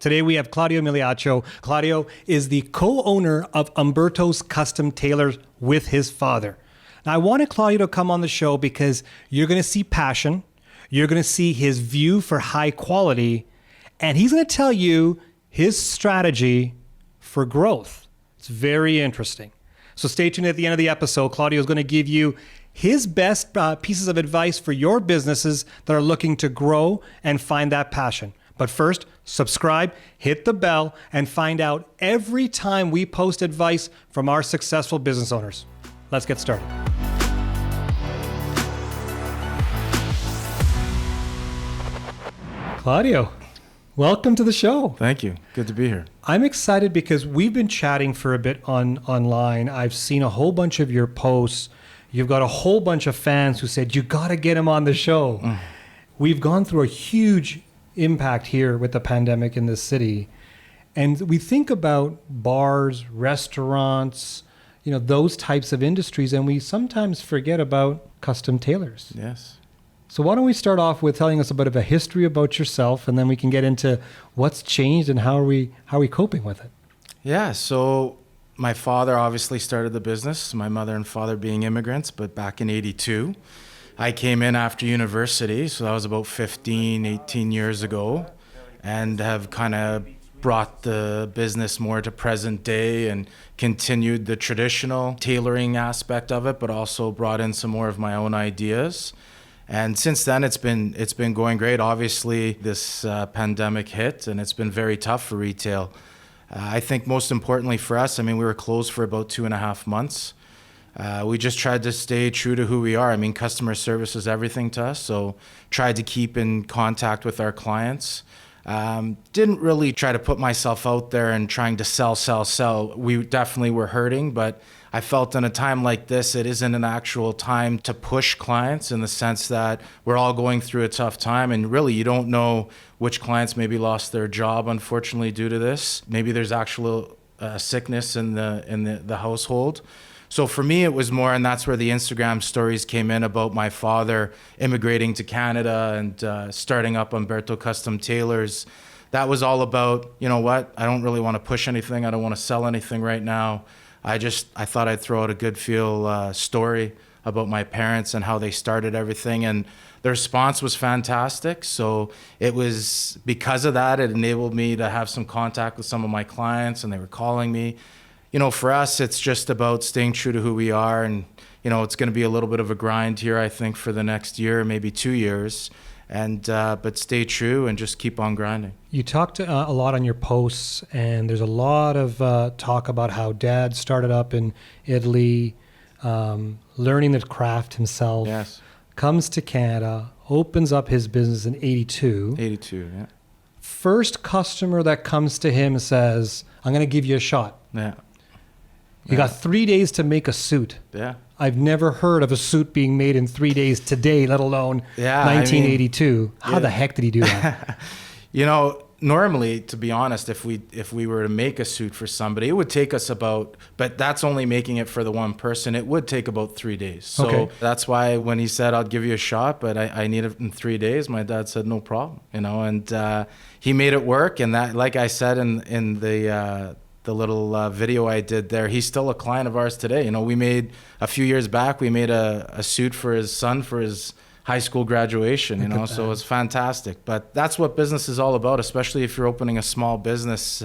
Today we have Claudio Migliaccio. Claudio is the co-owner of Umberto's Custom Tailors with his father. Now, I wanted Claudio to come on the show because you're going to see passion, you're going to see his view for high quality, and he's going to tell you his strategy for growth. It's very interesting. So stay tuned at the end of the episode. Claudio is going to give you his best pieces of advice for your businesses that are looking to grow and find that passion. But first, subscribe, hit the bell, and find out every time we post advice from our successful business owners. Let's get started. Claudio, welcome to the show. Thank you. Good to be here. I'm excited because we've been chatting for a bit online. I've seen a whole bunch of your posts. You've got a whole bunch of fans who said, you got to get him on the show. We've gone through a huge impact here with the pandemic in this city. And we think about bars, restaurants, those types of industries, and we sometimes forget about custom tailors. Yes. So why don't we start off with telling us a bit of a history about yourself, and then we can get into what's changed and how are we coping with it? Yeah, so my father obviously started the business, my mother and father being immigrants, but back in 82. I came in after university, so that was about 15, 18 years ago, and have kind of brought the business more to present day and continued the traditional tailoring aspect of it, but also brought in some more of my own ideas. And since then, it's been going great. Obviously, this pandemic hit, and it's been very tough for retail. I think most importantly for us, we were closed for about 2.5 months. We just tried to stay true to who we are. Customer service is everything to us, so tried to keep in contact with our clients. Didn't really try to put myself out there and trying to sell. We definitely were hurting, but I felt in a time like this, it isn't an actual time to push clients in the sense that we're all going through a tough time, and really you don't know which clients maybe lost their job, unfortunately, due to this. Maybe there's actual sickness in the household. So for me, it was more, and that's where the Instagram stories came in about my father immigrating to Canada and starting up Umberto Custom Tailors. That was all about, I don't really want to push anything. I don't want to sell anything right now. I thought I'd throw out a good feel story about my parents and how they started everything. And the response was fantastic. So it was because of that, it enabled me to have some contact with some of my clients, and they were calling me. For us, it's just about staying true to who we are. And, it's going to be a little bit of a grind here, I think, for the next year, maybe 2 years. And but stay true and just keep on grinding. You talked a lot on your posts, and there's a lot of talk about how Dad started up in Italy, learning the craft himself. Yes. Comes to Canada, opens up his business in 82. 82, yeah. First customer that comes to him says, I'm going to give you a shot. Yeah. You got 3 days to make a suit. Yeah. I've never heard of a suit being made in 3 days today, let alone 1982. How the heck did he do that? Normally, to be honest, if we were to make a suit for somebody, it would take us but that's only making it for the one person. It would take about 3 days. So That's why when he said, I'll give you a shot, but I need it in 3 days, my dad said, no problem, and he made it work. And that, like I said in the little video I did there, he's still a client of ours today. We made a few years back, we made a suit for his son for his high school graduation, so it's fantastic. But that's what business is all about, especially if you're opening a small business.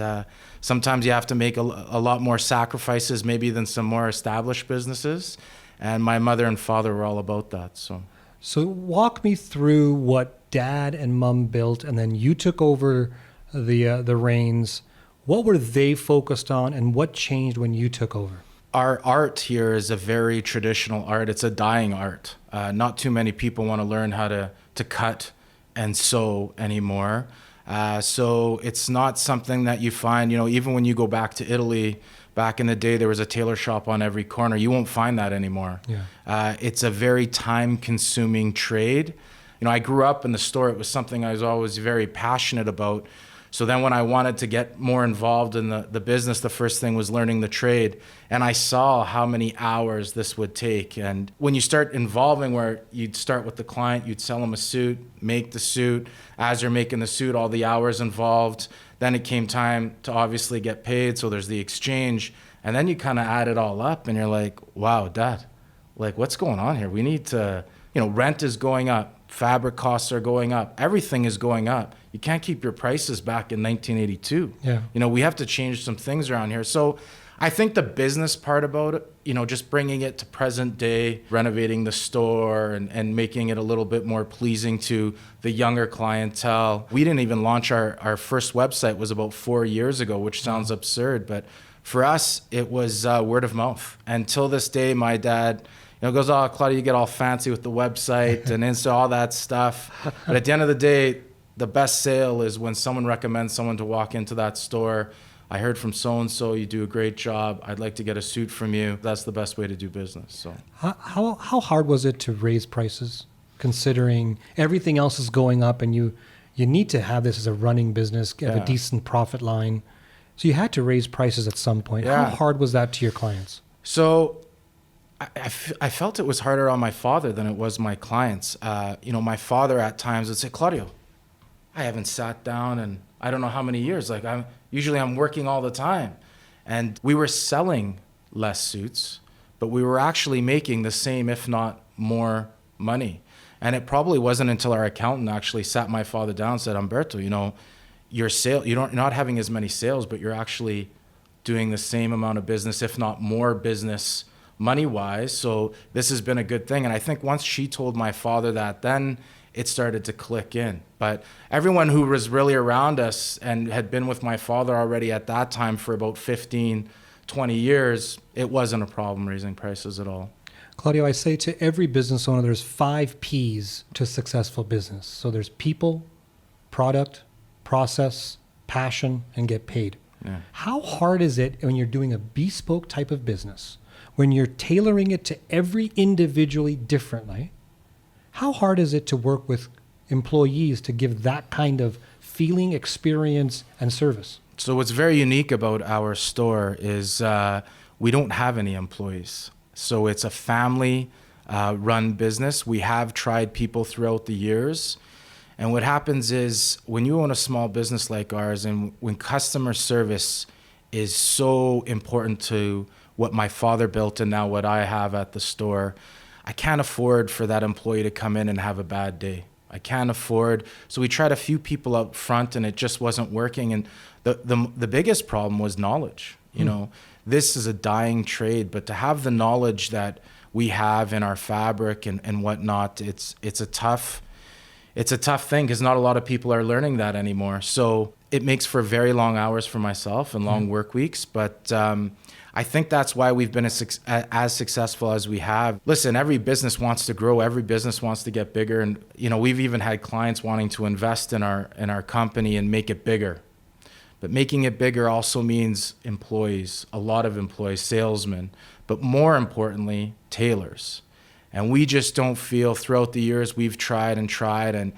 Sometimes you have to make a lot more sacrifices maybe than some more established businesses. And my mother and father were all about that. So walk me through what Dad and Mom built, and then you took over the reins. What were they focused on, and what changed when you took over? Our art here is a very traditional art. It's a dying art. Not too many people want to learn how to cut and sew anymore. So it's not something that you find, even when you go back to Italy, back in the day, there was a tailor shop on every corner. You won't find that anymore. Yeah. It's a very time-consuming trade. I grew up in the store. It was something I was always very passionate about. So then when I wanted to get more involved in the business, the first thing was learning the trade. And I saw how many hours this would take. And when you start involving, where you'd start with the client, you'd sell them a suit, make the suit. As you're making the suit, all the hours involved. Then it came time to obviously get paid. So there's the exchange. And then you kind of add it all up and you're like, wow, Dad, like what's going on here? We need to, rent is going up. Fabric costs are going up. Everything is going up. You can't keep your prices back in 1982. Yeah. We have to change some things around here. So I think the business part about it, just bringing it to present day, renovating the store and making it a little bit more pleasing to the younger clientele. We didn't even launch our first website was about 4 years ago, which sounds absurd. But for us, it was word of mouth. And till this day, my dad goes, oh, Claudio, you get all fancy with the website and Insta, all that stuff. But at the end of the day, the best sale is when someone recommends someone to walk into that store. I heard from so-and-so, you do a great job. I'd like to get a suit from you. That's the best way to do business. So, how hard was it to raise prices, considering everything else is going up and you need to have this as a running business, get a decent profit line. So you had to raise prices at some point. Yeah. How hard was that to your clients? So I felt it was harder on my father than it was my clients. My father at times would say, Claudio, I haven't sat down in I don't know how many years. Like I'm working all the time. And we were selling less suits, but we were actually making the same, if not more money. And it probably wasn't until our accountant actually sat my father down and said, Umberto, you're not having as many sales, but you're actually doing the same amount of business, if not more business money-wise. So this has been a good thing. And I think once she told my father that, then it started to click in. But everyone who was really around us and had been with my father already at that time for about 15, 20 years, it wasn't a problem raising prices at all. Claudio, I say to every business owner, there's 5 P's to a successful business. So there's people, product, process, passion, and get paid. Yeah. How hard is it when you're doing a bespoke type of business, when you're tailoring it to every individually differently? How hard is it to work with employees to give that kind of feeling, experience, and service? So what's very unique about our store is we don't have any employees. So it's a family run business. We have tried people throughout the years. And what happens is when you own a small business like ours and when customer service is so important to what my father built and now what I have at the store, I can't afford for that employee to come in and have a bad day. I can't afford. So we tried a few people up front and it just wasn't working. And the biggest problem was knowledge. This is a dying trade, but to have the knowledge that we have in our fabric and whatnot, it's a tough thing because not a lot of people are learning that anymore. So it makes for very long hours for myself and long work weeks. But I think that's why we've been as successful as we have. Listen, every business wants to grow. Every business wants to get bigger. And, we've even had clients wanting to invest in our company and make it bigger. But making it bigger also means employees, a lot of employees, salesmen, but more importantly, tailors. And we just don't feel throughout the years we've tried and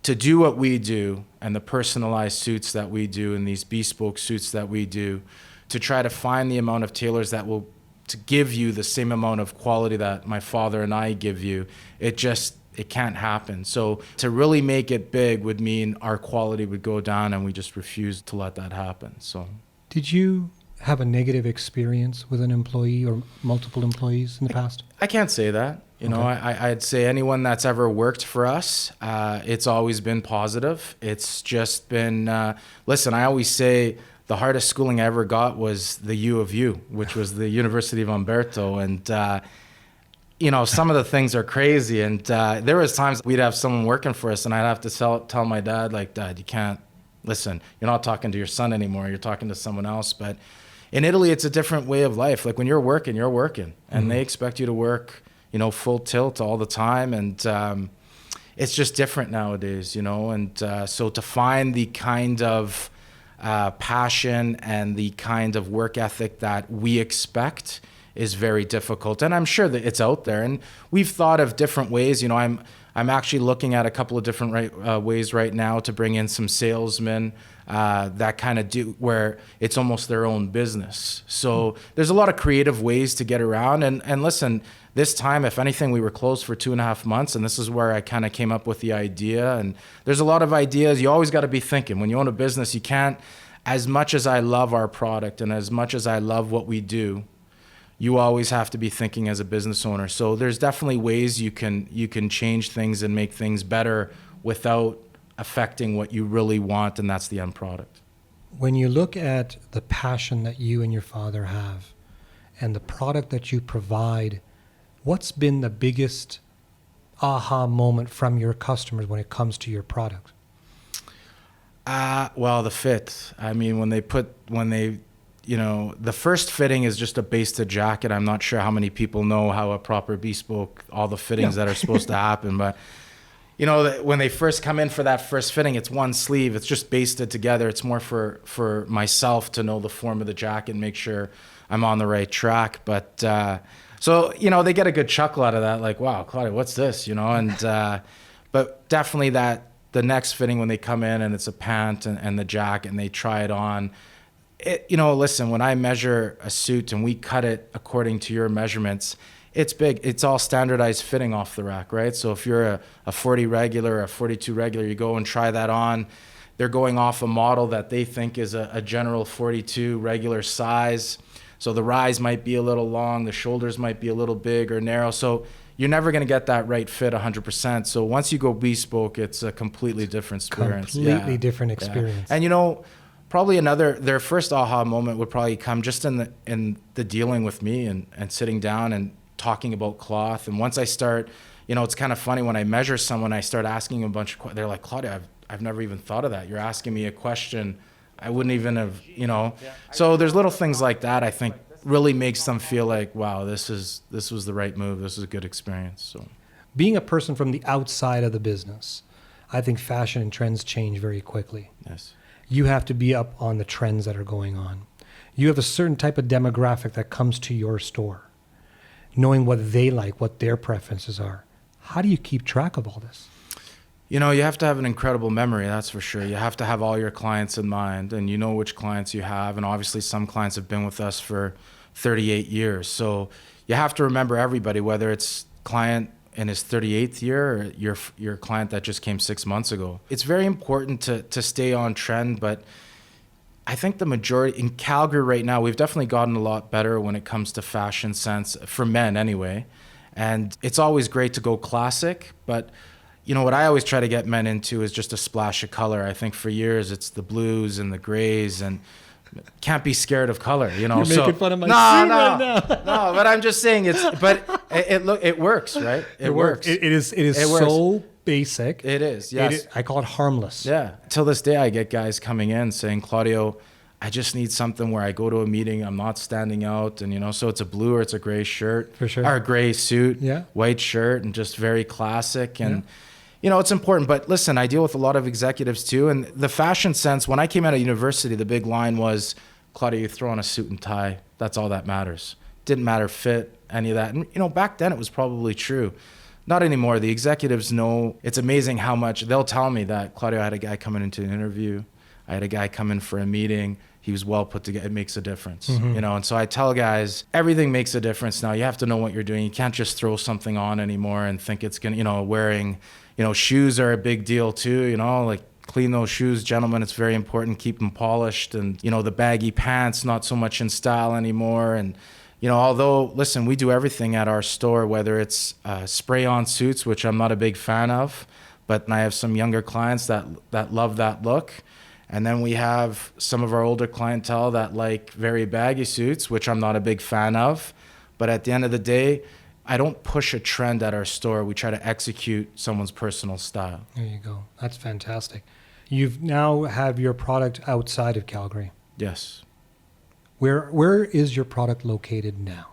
to do what we do and the personalized suits that we do and these bespoke suits that we do, to try to find the amount of tailors that will to give you the same amount of quality that my father and I give you, it can't happen. So to really make it big would mean our quality would go down and we just refuse to let that happen. So did you have a negative experience with an employee or multiple employees in the past? I can't say that. I'd say anyone that's ever worked for us, it's always been positive. It's just been, listen, I always say the hardest schooling I ever got was the U of U, which was the University of Umberto. And, some of the things are crazy. And there was times we'd have someone working for us and I'd have to tell my dad, like, Dad, you can't, listen, you're not talking to your son anymore. You're talking to someone else. But in Italy, it's a different way of life. Like when you're working. And they expect you to work, full tilt all the time. And it's just different nowadays, And so to find the kind of passion and the kind of work ethic that we expect is very difficult. And I'm sure that it's out there. And we've thought of different ways. I'm actually looking at a couple of different ways right now to bring in some salesmen that kind of do where it's almost their own business. So there's a lot of creative ways to get around. And listen, this time, if anything, we were closed for 2.5 months, and this is where I kind of came up with the idea. And there's a lot of ideas. You always got to be thinking. When you own a business, you can't, as much as I love our product and as much as I love what we do, you always have to be thinking as a business owner. So there's definitely ways you can change things and make things better without affecting what you really want, and that's the end product. When you look at the passion that you and your father have and the product that you provide, what's been the biggest aha moment from your customers when it comes to your product? Well, the fit. I mean, the first fitting is just a basted jacket. I'm not sure how many people know how a proper bespoke, all the fittings that are supposed to happen, but when they first come in for that first fitting, it's one sleeve. It's just basted together. It's more for myself to know the form of the jacket and make sure I'm on the right track. But so they get a good chuckle out of that, like, wow, Claudio, what's this? But definitely the next fitting when they come in and it's a pant and the jacket and they try it on. Listen, when I measure a suit and we cut it according to your measurements, it's big. It's all standardized fitting off the rack, right? So if you're a 40 regular or a 42 regular, you go and try that on. They're going off a model that they think is a general 42 regular size. So the rise might be a little long, the shoulders might be a little big or narrow. So you're never going to get that right fit 100%. So once you go bespoke, it's a completely different experience. Completely different experience. Yeah. And probably their first aha moment would probably come just in the dealing with me and sitting down and talking about cloth. And once I start, it's kind of funny when I measure someone, I start asking a bunch of questions. They're like, Claudia, I've never even thought of that. You're asking me a question I wouldn't even have, So there's little things like that I think really makes them feel like, wow, this was the right move. This is a good experience. So being a person from the outside of the business, I think fashion and trends change very quickly. Yes. You have to be up on the trends that are going on. You have a certain type of demographic that comes to your store, knowing what they like, what their preferences are. How do you keep track of all this? You have to have an incredible memory, that's for sure. You have to have all your clients in mind, and you know which clients you have. And obviously some clients have been with us for 38 years. So you have to remember everybody, whether it's client in his 38th year or your client that just came 6 months ago. It's very important to stay on trend, but I think the majority in Calgary right now, we've definitely gotten a lot better when it comes to fashion sense, for men anyway. And it's always great to go classic, but what I always try to get men into is just a splash of color. I think for years it's the blues and the grays, and can't be scared of color, You're making fun of my suit right now. No, but I'm just saying it works, right? It works. It is so basic. It is, yes. I call it harmless. Yeah. Till this day, I get guys coming in saying, Claudio, I just need something where I go to a meeting, I'm not standing out, and so it's a blue or it's a gray shirt, for sure, or a gray suit, yeah, white shirt, and just very classic. And it's important. But listen, I deal with a lot of executives too, and the fashion sense. When I came out of university, the big line was, Claudio, you throw on a suit and tie. That's all that matters. Didn't matter fit, any of that. And back then it was probably true. Not anymore. The executives know. It's amazing how much they'll tell me that, Claudio, I had a guy coming into an interview. I had a guy come in for a meeting. He was well put together. It makes a difference, And so I tell guys, everything makes a difference now. You have to know what you're doing. You can't just throw something on anymore and think it's gonna, wearing, shoes are a big deal too. Like clean those shoes, gentlemen. It's very important. Keep them polished, and the baggy pants, not so much in style anymore. And although, listen, we do everything at our store, whether it's spray-on suits, which I'm not a big fan of, but I have some younger clients that love that look. And then we have some of our older clientele that like very baggy suits, which I'm not a big fan of. But at the end of the day, I don't push a trend at our store. We try to execute someone's personal style. There you go. That's fantastic. You've now have your product outside of Calgary. Yes. Where is your product located now?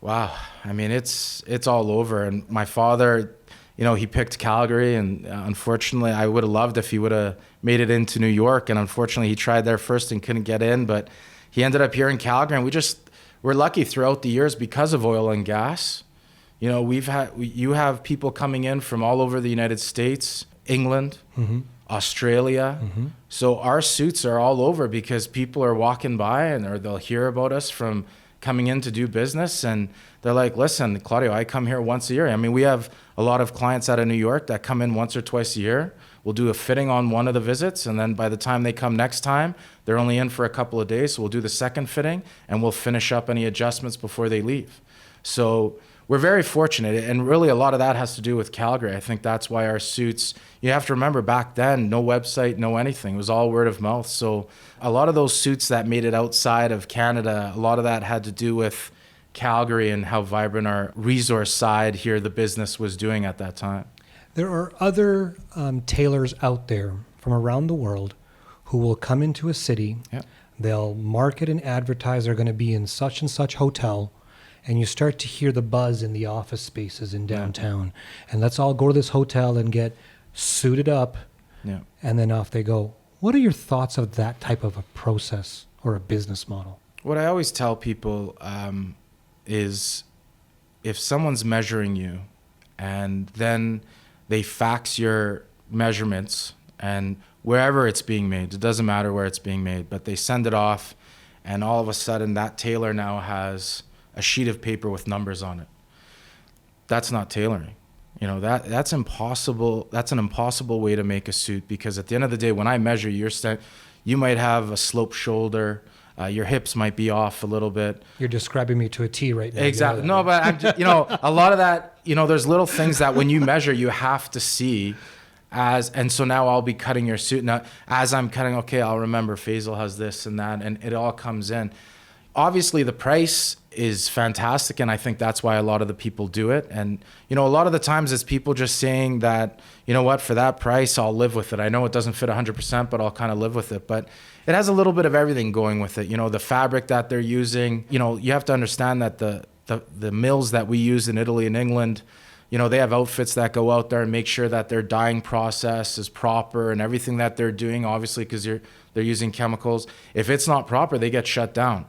Wow. I mean, it's all over. And my father, he picked Calgary, and unfortunately, I would have loved if he would have made it into New York. And unfortunately, he tried there first and couldn't get in, but he ended up here in Calgary. And we're lucky throughout the years because of oil and gas. You have people coming in from all over the United States, England, Australia. So our suits are all over because people are walking by or they'll hear about us from coming in to do business. And they're like, listen, Claudio, I come here once a year. I mean, we have a lot of clients out of New York that come in once or twice a year. We'll do a fitting on one of the visits. And then by the time they come next time, they're only in for a couple of days. So we'll do the second fitting and we'll finish up any adjustments before they leave. So we're very fortunate, and really a lot of that has to do with Calgary. I think that's why our suits, you have to remember back then, no website, no anything. It was all word of mouth. So a lot of those suits that made it outside of Canada, a lot of that had to do with Calgary and how vibrant our resource side here, the business was doing at that time. There are other tailors out there from around the world who will come into a city. Yep. They'll market and advertise they're going to be in such and such hotel. And you start to hear the buzz in the office spaces in downtown. And let's all go to this hotel and get suited up. Yeah. And then off they go. What are your thoughts of that type of a process or a business model? What I always tell people is if someone's measuring you and then they fax your measurements and wherever it's being made, it doesn't matter where it's being made, but they send it off and all of a sudden that tailor now has a sheet of paper with numbers on it. That's not tailoring. You know, that's impossible. That's an impossible way to make a suit, because at the end of the day, when I measure you might have a sloped shoulder, your hips might be off a little bit. You're describing me to a T right now. Exactly. No, but I'm just, a lot of that, there's little things that when you measure, you have to see and so now I'll be cutting your suit. Now, as I'm cutting, okay, I'll remember Faisal has this and that, and it all comes in. Obviously, the price is fantastic, and I think that's why a lot of the people do it. And, a lot of the times it's people just saying that, you know what, for that price, I'll live with it. I know it doesn't fit 100%, but I'll kind of live with it. But it has a little bit of everything going with it. The fabric that they're using, you have to understand that the mills that we use in Italy and England, they have outfits that go out there and make sure that their dyeing process is proper and everything that they're doing, obviously, because they're using chemicals. If it's not proper, they get shut down.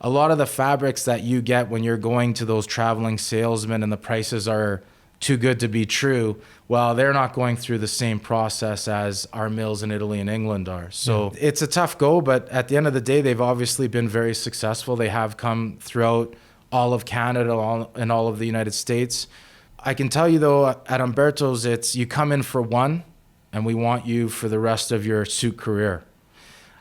A lot of the fabrics that you get when you're going to those traveling salesmen and the prices are too good to be true, well, they're not going through the same process as our mills in Italy and England are. So It's a tough go, but at the end of the day, they've obviously been very successful. They have come throughout all of Canada and all of the United States. I can tell you, though, at Umberto's, it's you come in for one, and we want you for the rest of your suit career.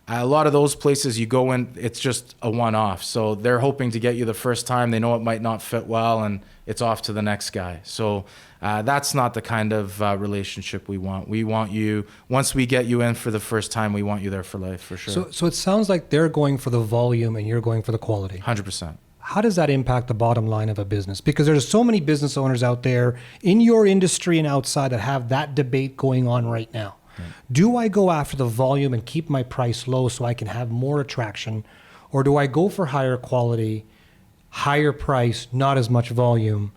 A lot of those places you go in, it's just a one-off. So they're hoping to get you the first time. They know it might not fit well, and it's off to the next guy. So that's not the kind of relationship we want. We want you, once we get you in for the first time, we want you there for life, for sure. So it sounds like they're going for the volume and you're going for the quality. 100%. How does that impact the bottom line of a business? Because there's so many business owners out there in your industry and outside that have that debate going on right now. Do I go after the volume and keep my price low so I can have more attraction? Or do I go for higher quality, higher price, not as much volume?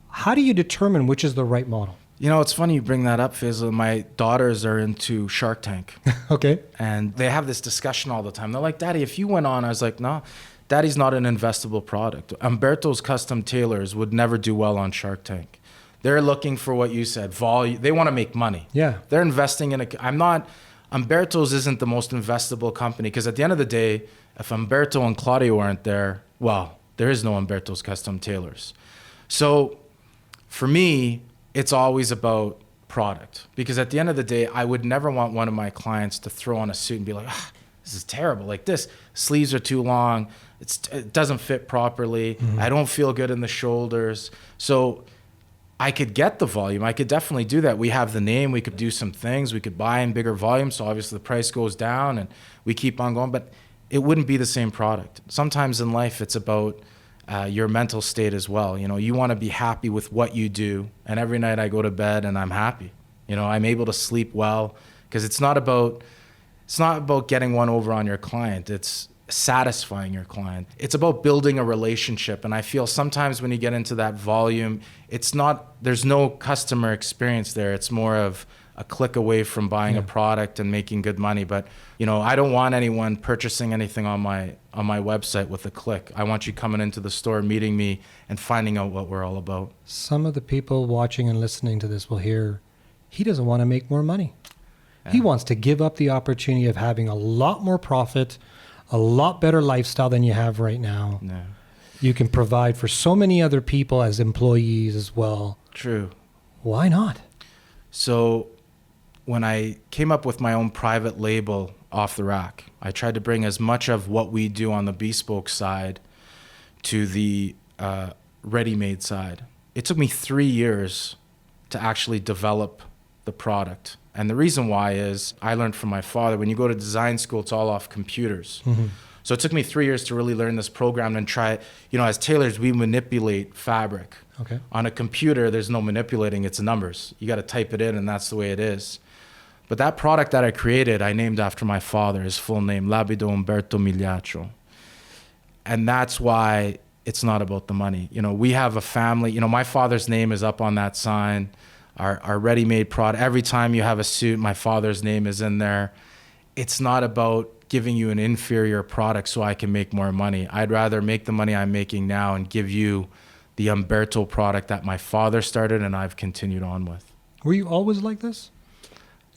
How do you determine which is the right model? It's funny you bring that up, Faisal. My daughters are into Shark Tank. Okay. And they have this discussion all the time. They're like, Daddy, if you went on, I was like, no, Daddy's not an investable product. Umberto's custom tailors would never do well on Shark Tank. They're looking for what you said, volume. They want to make money. Yeah. They're investing in Umberto's isn't the most investable company, because at the end of the day, if Umberto and Claudio aren't there, well, there is no Umberto's custom tailors. So for me, it's always about product, because at the end of the day, I would never want one of my clients to throw on a suit and be like, this is terrible. Like this, sleeves are too long. It doesn't fit properly. Mm-hmm. I don't feel good in the shoulders. So I could get the volume. I could definitely do that. We have the name. We could do some things. We could buy in bigger volume. So obviously the price goes down and we keep on going, but it wouldn't be the same product. Sometimes in life, it's about your mental state as well. You want to be happy with what you do. And every night I go to bed and I'm happy. I'm able to sleep well, because it's not about getting one over on your client. It's satisfying your client. It's about building a relationship. And I feel sometimes when you get into that volume, there's no customer experience there. It's more of a click away from buying a product and making good money. But, I don't want anyone purchasing anything on my website with a click. I want you coming into the store, meeting me, and finding out what we're all about. Some of the people watching and listening to this will hear, he doesn't want to make more money. He wants to give up the opportunity of having a lot more profit, a lot better lifestyle than you have right now. Yeah. You can provide for so many other people as employees as well. True. Why not? So when I came up with my own private label off the rack, I tried to bring as much of what we do on the bespoke side to the ready-made side. It took me 3 years to actually develop the product. And the reason why is I learned from my father, when you go to design school, it's all off computers. Mm-hmm. So it took me 3 years to really learn this program and try, as tailors, we manipulate fabric. Okay. On a computer, there's no manipulating, it's numbers. You got to type it in and that's the way it is. But that product that I created, I named after my father, his full name, Claudio Umberto Migliaccio. And that's why it's not about the money. We have a family, my father's name is up on that sign, our ready-made product. Every time you have a suit, my father's name is in there. It's not about giving you an inferior product so I can make more money. I'd rather make the money I'm making now and give you the Umberto product that my father started and I've continued on with. Were you always like this?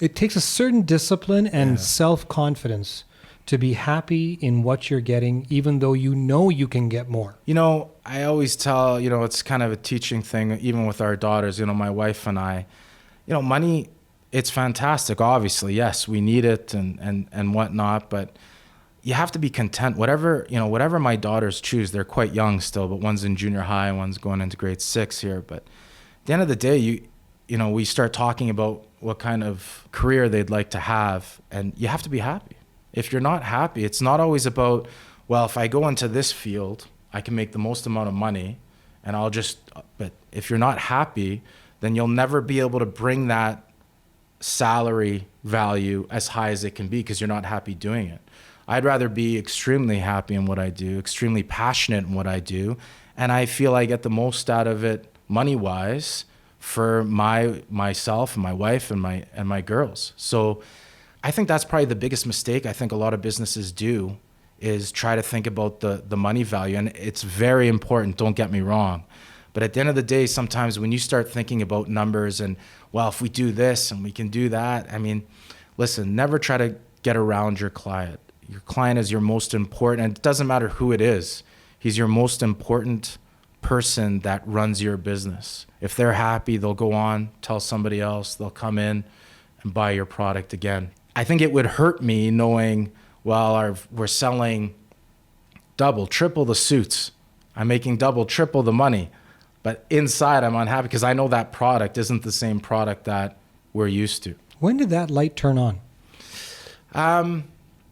It takes a certain discipline and self-confidence to be happy in what you're getting, even though you can get more. I always tell, it's kind of a teaching thing, even with our daughters, my wife and I, money, it's fantastic. Obviously, yes, we need it and whatnot, but you have to be content. Whatever my daughters choose, they're quite young still, but one's in junior high, one's going into grade 6 here. But at the end of the day, we start talking about what kind of career they'd like to have, and you have to be happy. If you're not happy, it's not always about, well, if I go into this field, I can make the most amount of money, but if you're not happy, then you'll never be able to bring that salary value as high as it can be because you're not happy doing it. I'd rather be extremely happy in what I do, extremely passionate in what I do, and I feel I get the most out of it money-wise for myself and my wife and my girls. So I think that's probably the biggest mistake I think a lot of businesses do is try to think about the money value. And it's very important, don't get me wrong. But at the end of the day, sometimes when you start thinking about numbers and, well, if we do this and we can do that, listen, never try to get around your client. Your client is your most important, and it doesn't matter who it is. He's your most important person that runs your business. If they're happy, they'll go on, tell somebody else, they'll come in and buy your product again. I think it would hurt me knowing, well, we're selling double, triple the suits. I'm making double, triple the money. But inside, I'm unhappy because I know that product isn't the same product that we're used to. When did that light turn on?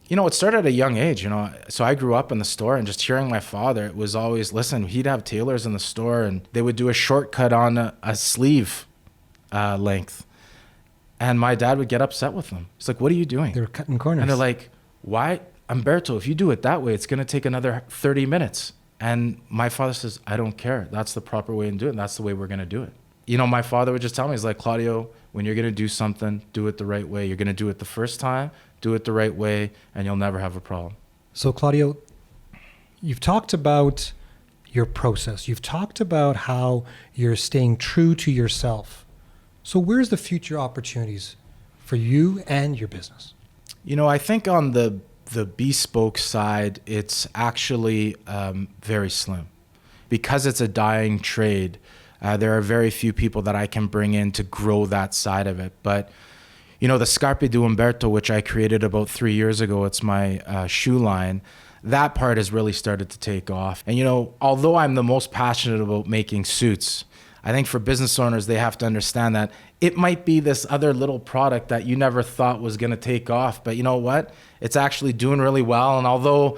It started at a young age, So I grew up in the store and just hearing my father, it was always, listen, he'd have tailors in the store and they would do a shortcut on a sleeve length. And my dad would get upset with them. He's like, what are you doing? They were cutting corners. And they're like, why? Umberto, if you do it that way, it's going to take another 30 minutes. And my father says, I don't care. That's the proper way to do it. And that's the way we're going to do it. My father would just tell me, he's like, Claudio, when you're going to do something, do it the right way. You're going to do it the first time, do it the right way, and you'll never have a problem. So Claudio, you've talked about your process. You've talked about how you're staying true to yourself. So where's the future opportunities for you and your business? I think on the bespoke side, it's actually very slim. Because it's a dying trade, there are very few people that I can bring in to grow that side of it. But, the Scarpe di Umberto, which I created about 3 years ago, it's my shoe line, that part has really started to take off. And, although I'm the most passionate about making suits, I think for business owners, they have to understand that it might be this other little product that you never thought was going to take off. But you know what? It's actually doing really well. And although,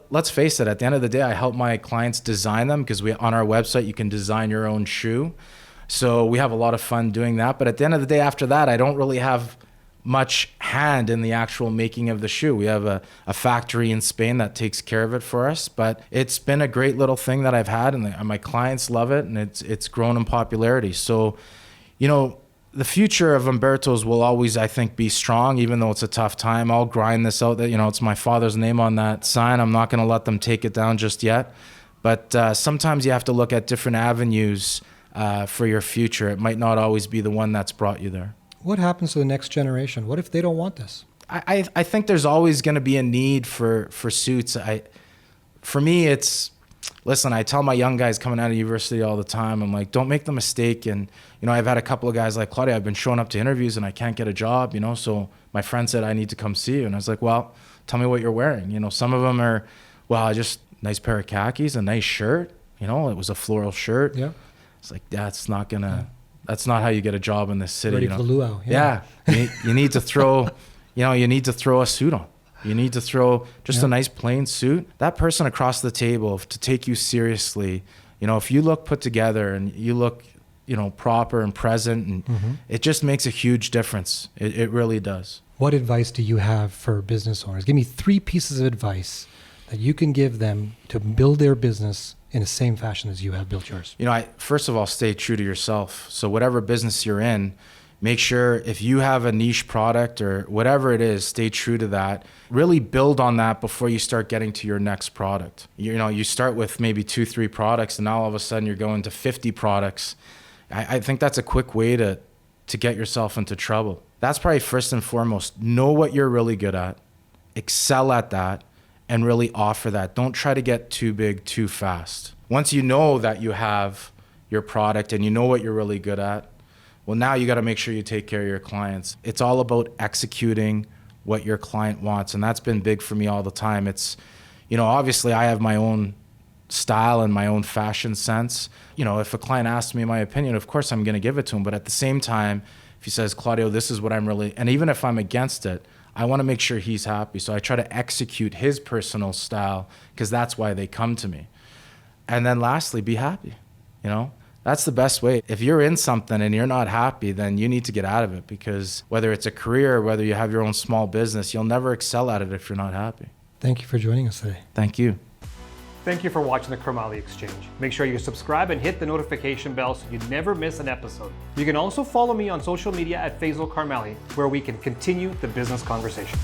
let's face it, at the end of the day, I help my clients design them because on our website, you can design your own shoe. So we have a lot of fun doing that. But at the end of the day, after that, I don't really have much hand in the actual making of the shoe. We have a factory in Spain that takes care of it for us, but it's been a great little thing that I've had, and my clients love it, and it's grown in popularity. So, the future of Umberto's will always, I think, be strong, even though it's a tough time. I'll grind this out. That it's my father's name on that sign. I'm not going to let them take it down just yet. But sometimes you have to look at different avenues for your future. It might not always be the one that's brought you there. What happens to the next generation? What if they don't want this? I think there's always going to be a need for suits. For me, it's, listen, I tell my young guys coming out of university all the time, I'm like, don't make the mistake. And, I've had a couple of guys like, Claudio, I've been showing up to interviews and I can't get a job, so my friend said, I need to come see you. And I was like, well, tell me what you're wearing. Some of them are, well, just nice pair of khakis, a nice shirt, it was a floral shirt. Yeah. It's like, that's not how you get a job in this city. Ready for the luau. Yeah. You need to throw, you need to throw a suit on. You need to throw just a nice plain suit. That person across the table, to take you seriously, if you look put together and you look, proper and present, and it just makes a huge difference. It really does. What advice do you have for business owners? Give me 3 pieces of advice that you can give them to build their business in the same fashion as you have built yours. First of all, stay true to yourself. So whatever business you're in, make sure if you have a niche product or whatever it is, stay true to that. Really build on that before you start getting to your next product. You start with maybe 2-3 products and now all of a sudden you're going to 50 products. I think that's a quick way to get yourself into trouble. That's probably first and foremost. Know what you're really good at, excel at that, and really offer that. Don't try to get too big too fast. Once you know that you have your product and you know what you're really good at, well, now you got to make sure you take care of your clients. It's all about executing what your client wants. And that's been big for me all the time. It's, obviously I have my own style and my own fashion sense. If a client asks me my opinion, of course I'm going to give it to him. But at the same time, if he says, Claudio, this is what I'm really, and even if I'm against it, I want to make sure he's happy. So I try to execute his personal style because that's why they come to me. And then lastly, be happy. That's the best way. If you're in something and you're not happy, then you need to get out of it, because whether it's a career or whether you have your own small business, you'll never excel at it if you're not happy. Thank you for joining us today. Thank you. Thank you for watching the Karmali Exchange. Make sure you subscribe and hit the notification bell so you never miss an episode. You can also follow me on social media at Faisal Karmali, where we can continue the business conversation.